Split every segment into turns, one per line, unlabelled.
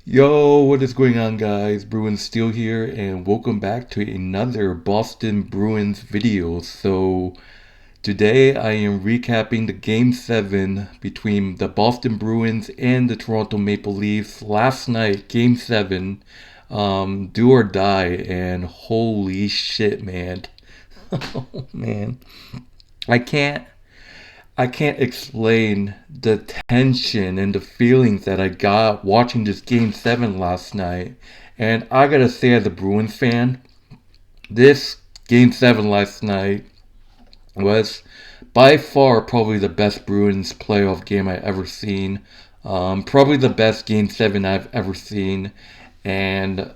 Yo, what is going on, guys? Bruins Steel here, and welcome back to another Boston Bruins video. Today I am recapping the Game 7 between the Boston Bruins and the Toronto Maple Leafs last night, Game 7, do or die, and holy shit, man. Oh, man. I can't I can't explain the tension and the feelings that I got watching this Game 7 last night. And I gotta say, as a Bruins fan, this Game 7 last night was by far probably the best Bruins playoff game I've ever seen. Probably the best Game 7 I've ever seen. And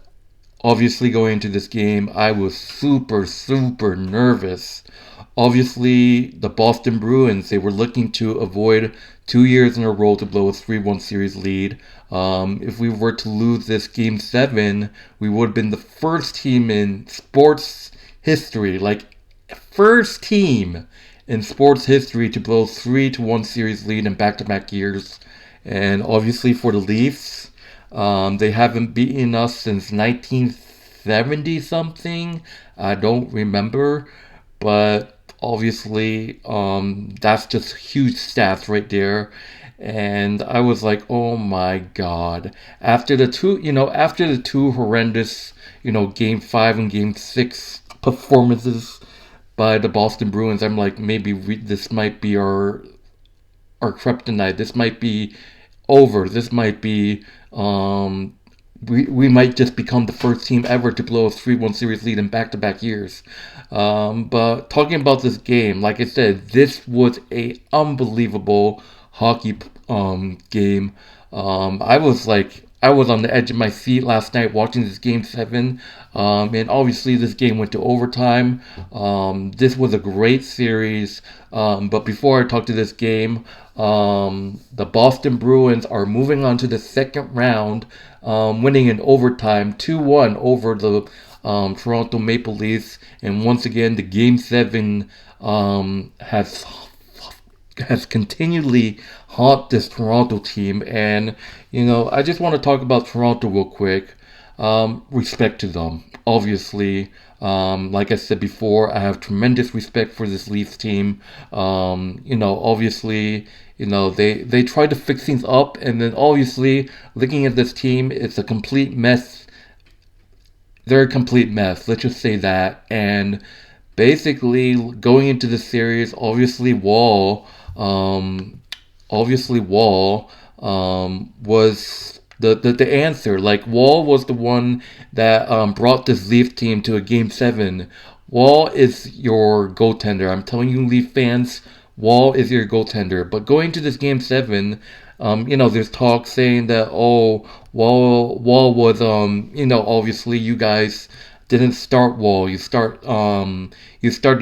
obviously, going into this game, I was super, super nervous. Obviously, the Boston Bruins, they were looking to avoid 2 years in a row to blow a 3-1 series lead. If we were to lose this game 7, we would have been the first team in sports history, like first team in sports history to blow 3-1 series lead in back-to-back years. And obviously for the Leafs, they haven't beaten us since 1970 something. I don't remember, but obviously, that's just huge stats right there. And I was like, oh my god. After the two horrendous, game 5 and game 6 performances by the Boston Bruins, I'm like, maybe this might be our kryptonite. This might be over. This might be we might just become the first team ever to blow a 3-1 series lead in back-to-back years. But talking about this game, like I said, this was a unbelievable hockey game. I was on the edge of my seat last night watching this game 7. And obviously this game went to overtime. This was a great series. But before I talk to this game, the Boston Bruins are moving on to the second round, winning in overtime 2-1 over the Toronto Maple Leafs. And once again, the Game 7 has continually haunt this Toronto team. And, I just want to talk about Toronto real quick. Respect to them. Obviously, like I said before, I have tremendous respect for this Leafs team. Obviously, they tried to fix things up, and then obviously, looking at this team, it's a complete mess. They're a complete mess. Let's just say that. And basically, going into the series, obviously Wall was the answer. Like, Wall was the one that brought this Leaf team to a Game 7. Wall is your goaltender. I'm telling you, Leaf fans, Wall is your goaltender. But going to this Game 7, there's talk saying that, oh, Wall was, obviously you guys didn't start Wall. You started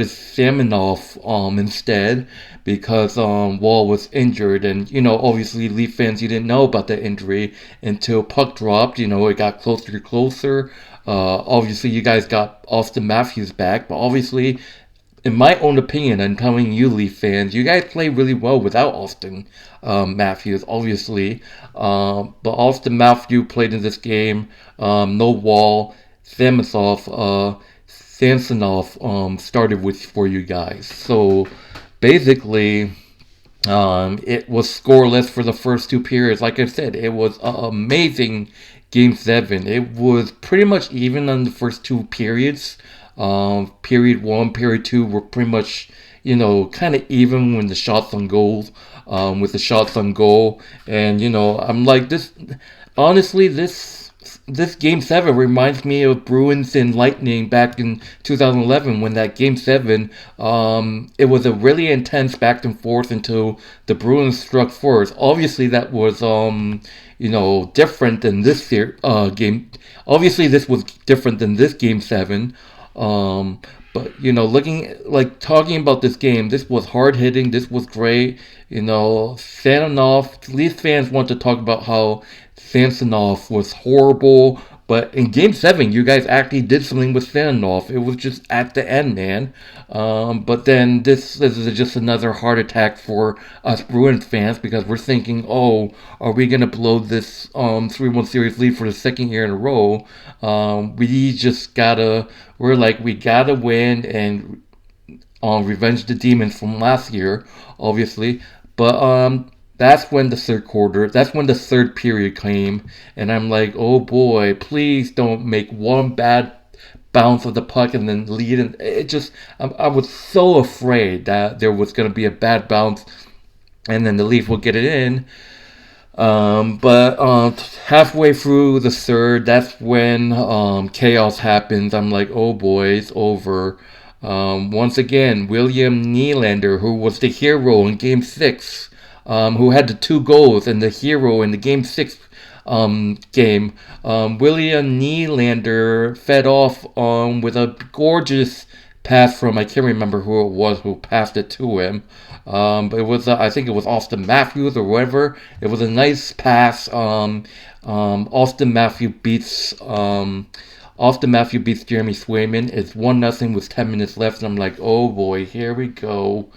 Saminoff instead because Wall was injured, and obviously Leaf fans, you didn't know about that injury until puck dropped. It got closer and closer. Obviously you guys got Austin Matthews back, but obviously, in my own opinion, I'm telling you, Leaf fans, you guys play really well without Austin Matthews, obviously. But Austin Matthews played in this game. No Wall. Samsonov started with for you guys. So basically, it was scoreless for the first two periods. Like I said, it was an amazing Game 7. It was pretty much even on the first two periods. Period 1, period 2 were pretty much, kind of even when the shots on goal, with the shots on goal. And, I'm like, honestly, this Game 7 reminds me of Bruins and Lightning back in 2011 when that Game 7, it was a really intense back and forth until the Bruins struck first. Obviously, that was, different than this game. Obviously, this was different than this Game 7. But talking about this game, this was hard hitting. This was great. Samsonov. Leafs fans want to talk about how Samsonov was horrible, But in Game 7, you guys actually did something with Faninoff. It was just at the end, man. But then this is just another heart attack for us Bruins fans because we're thinking, oh, are we going to blow this 3-1 series lead for the second year in a row? We just gotta, we're like, we gotta win and revenge the demons from last year, obviously. But that's when that's when the third period came, and I'm like, oh boy, please don't make one bad bounce of the puck and then lead. And it just, I was so afraid that there was going to be a bad bounce and then the Leaf will get it in. But halfway through the third, that's when chaos happens. I'm like, oh boy, it's over. Once again, William Nylander, who was the hero in Game 6, who had the two goals and the hero in the Game 6 game, William Nylander fed off with a gorgeous pass from, I can't remember who it was who passed it to him. But it was, I think it was Austin Matthews or whatever. It was a nice pass. Austin Matthews beats Jeremy Swayman. It's 1-0 with 10 minutes left, and I'm like, oh boy, here we go.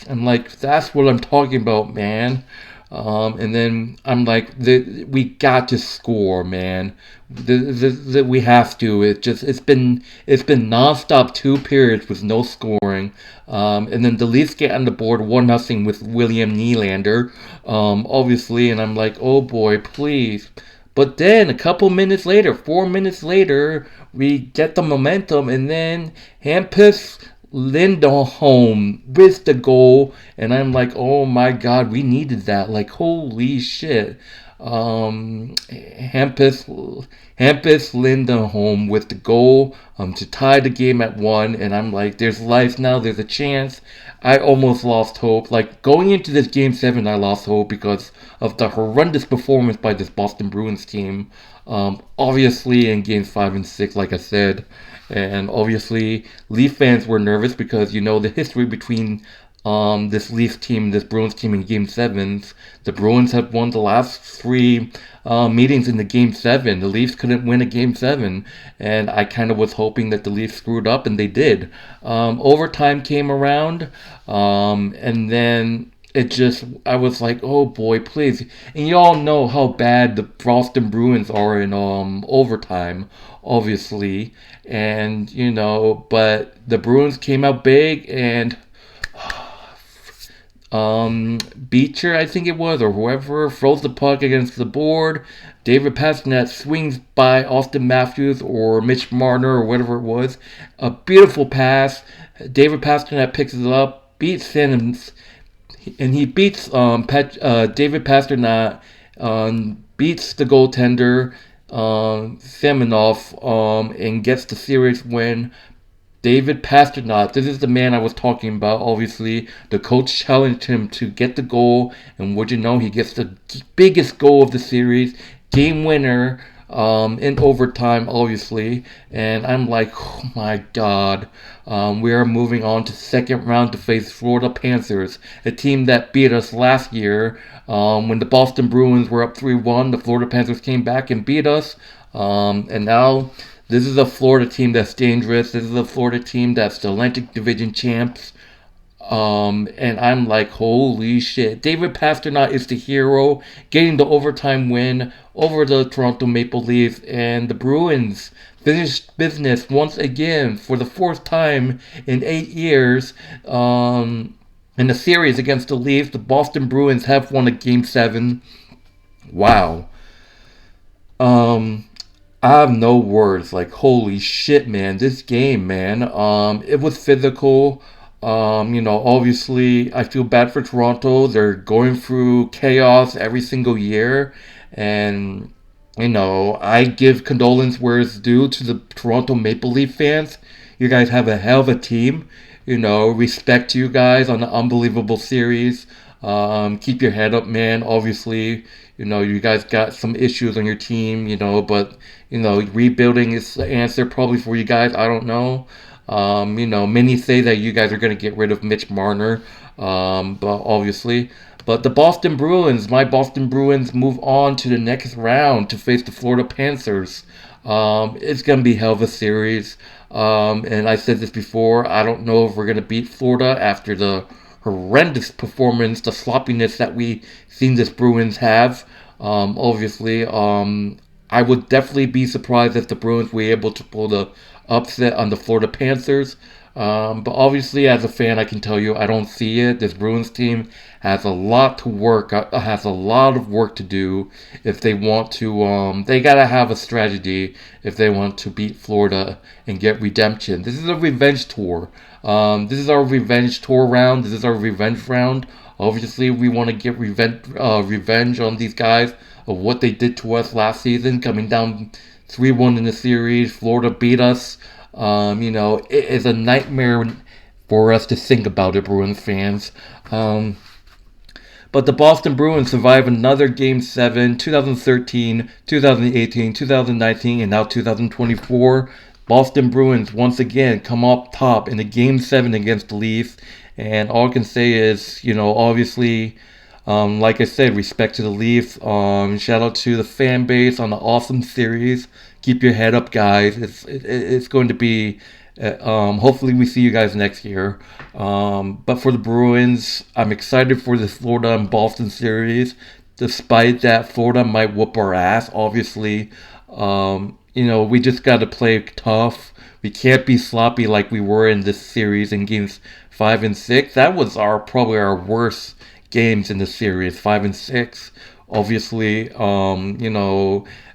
I'm like, that's what I'm talking about, man. And then I'm like, we got to score, man. We have to. It's been nonstop 2 periods with no scoring. And then the Leafs get on the board 1-0 with William Nylander, obviously. And I'm like, oh boy, please. But then a couple minutes later, 4 minutes later, we get the momentum, and then Hampus Lindholm with the goal, and I'm like, oh my god, we needed that. Like, holy shit. Hampus Lindholm with the goal to tie the game at 1, and I'm like, there's life now, there's a chance. I almost lost hope. Like, going into this Game 7, I lost hope because of the horrendous performance by this Boston Bruins team. Obviously, in Games 5 and 6, like I said, and obviously, Leaf fans were nervous because, you know, the history between this Leafs team, this Bruins team in Game 7s. The Bruins have won the last 3 meetings in the Game 7. The Leafs couldn't win a Game 7, and I kind of was hoping that the Leafs screwed up, and they did. Overtime came around, and then I was like, oh boy, please. And you all know how bad the Boston Bruins are in overtime, obviously. And, you know, but the Bruins came out big, and Beecher, I think it was, or whoever, throws the puck against the board. David Pastrnak swings by Austin Matthews or Mitch Marner or whatever it was. A beautiful pass. David Pastrnak picks it up, beats Simmons, and he beats David Pastrnak, beats the goaltender, Semenoff, and gets the series win. David Pastrnak, this is the man I was talking about, obviously. The coach challenged him to get the goal, and what you know, he gets the biggest goal of the series, game winner, in overtime, obviously. And I'm like, oh my god. We are moving on to second round to face Florida Panthers, a team that beat us last year. When the Boston Bruins were up 3-1, the Florida Panthers came back and beat us. And now this is a Florida team that's dangerous. This is a Florida team that's the Atlantic Division champs. And I'm like, holy shit. David Pastrnak is the hero, getting the overtime win over the Toronto Maple Leafs. And the Bruins finished business once again for the 4th time in 8 years. In the series against the Leafs, the Boston Bruins have won a Game 7. Wow. I have no words. Like, holy shit, man. This game, man. It was physical. You know, obviously, I feel bad for Toronto. They're going through chaos every single year. And, you know, I give condolence where it's due to the Toronto Maple Leaf fans. You guys have a hell of a team. You know, respect to you guys on the unbelievable series. Keep your head up, man. Obviously, you know, you guys got some issues on your team, you know, but, you know, rebuilding is the answer probably for you guys. I don't know. You know, many say that you guys are going to get rid of Mitch Marner, but obviously. But the Boston Bruins, my Boston Bruins, move on to the next round to face the Florida Panthers. It's going to be hell of a series. And I said this before, I don't know if we're going to beat Florida after the horrendous performance, the sloppiness that we seen this Bruins have. Obviously, I would definitely be surprised if the Bruins were able to pull the upset on the Florida Panthers. But obviously, as a fan, I can tell you I don't see it. This Bruins team has a lot to work, has a lot of work to do if they want to. They gotta have a strategy if they want to beat Florida and get redemption. This is a revenge tour. This is our revenge tour round. This is our revenge round. Obviously, we want to get revenge on these guys of what they did to us last season, coming down 3-1 in the series. Florida beat us. It is a nightmare for us to think about it, Bruins fans. But the Boston Bruins survive another Game 7, 2013, 2018, 2019, and now 2024. Boston Bruins once again come up top in a Game 7 against the Leafs. And all I can say is, obviously, like I said, respect to the Leafs. Shout out to the fan base on the awesome series. Keep your head up, guys. It's going to be. Hopefully, we see you guys next year. But for the Bruins, I'm excited for the Florida and Boston series. Despite that, Florida might whoop our ass. Obviously, we just got to play tough. We can't be sloppy like we were in this series in games 5 and 6. That was probably our worst games in the series, 5 and 6. Obviously,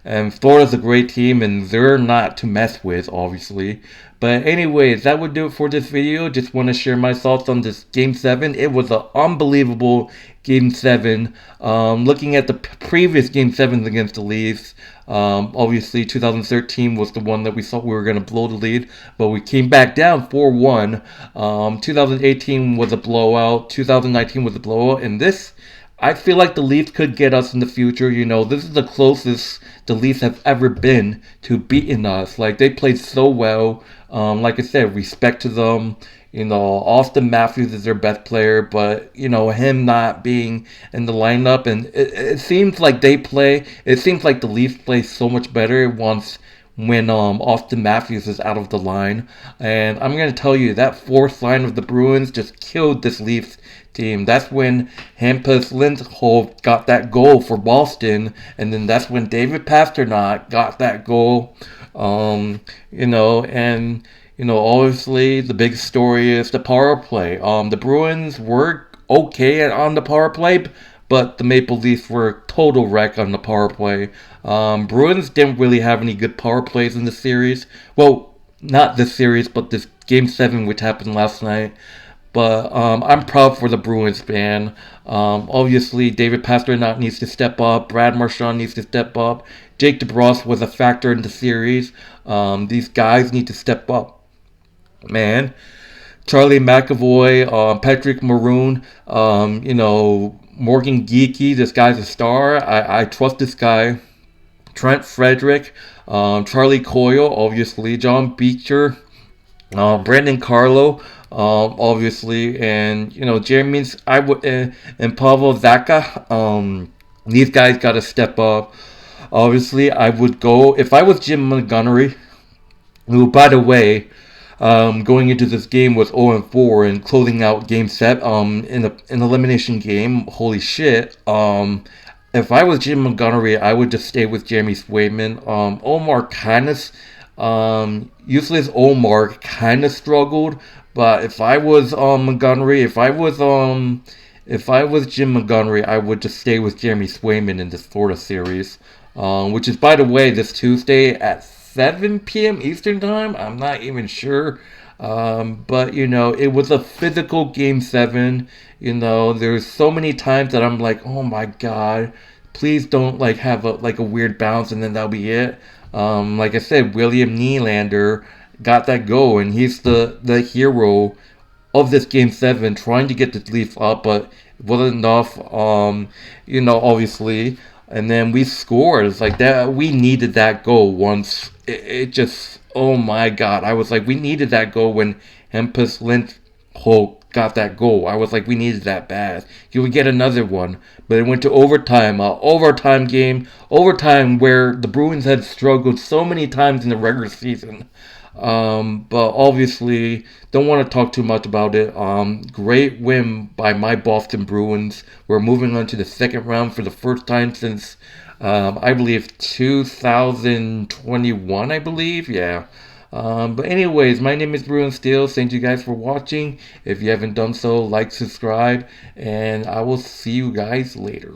and Florida's a great team, and they're not to mess with, obviously. But anyways, that would do it for this video. Just want to share my thoughts on this Game 7. It was an unbelievable Game 7. Looking at the previous Game 7s against the Leafs, obviously 2013 was the one that we thought we were going to blow the lead, but we came back down 4-1. 2018 was a blowout. 2019 was a blowout. And this, I feel like the Leafs could get us in the future. This is the closest the Leafs have ever been to beating us. Like, they played so well. Like I said, respect to them. Austin Matthews is their best player, but, him not being in the lineup. And it seems like it seems like the Leafs play so much better when Austin Matthews is out of the line. And I'm going to tell you, that fourth line of the Bruins just killed this Leafs team. That's when Hampus Lindholm got that goal for Boston, and then that's when David Pastrnak got that goal. Obviously the big story is the power play. The Bruins were okay on the power play, but the Maple Leafs were a total wreck on the power play. Bruins didn't really have any good power plays in the series. Well, not this series, but this Game 7, which happened last night. But I'm proud for the Bruins fan. Obviously, David Pastrnak needs to step up. Brad Marchand needs to step up. Jake DeBrusk was a factor in the series. These guys need to step up, man. Charlie McAvoy, Patrick Maroon, Morgan Geekie. This guy's a star. I trust this guy. Trent Frederick, Charlie Coyle, obviously. John Beecher, Brandon Carlo. Obviously, and Jeremy, and Pavel Zacha. These guys got to step up. Obviously, I would go if I was Jim Montgomery, who, by the way, going into this game was 0-4 and closing out Game 7 in an elimination game. Holy shit! If I was Jim Montgomery, I would just stay with Jeremy Swayman. Omar useless Omar kind of struggled. But if I was Montgomery, if I was Jim Montgomery, I would just stay with Jeremy Swayman in this Florida series, which is, by the way, this Tuesday at 7 p.m. Eastern Time. I'm not even sure, but it was a physical Game 7. There's so many times that I'm like, oh my god, please don't have a weird bounce and then that'll be it. Like I said, William Nylander got that goal, and he's the hero of this Game 7, trying to get the Leafs up, but it wasn't enough, obviously. And then we scored. It's like that. We needed that goal once. It just, oh my god. I was like, we needed that goal when Hampus Hulk got that goal. I was like, we needed that bad. He would get another one. But it went to overtime, overtime game, overtime where the Bruins had struggled so many times in the regular season. But obviously, don't want to talk too much about it. Great win by my Boston Bruins. We're moving on to the second round for the first time since, I believe, 2021, I believe. Yeah. But anyways, my name is Bruin Steel. Thank you guys for watching. If you haven't done so, like, subscribe, and I will see you guys later.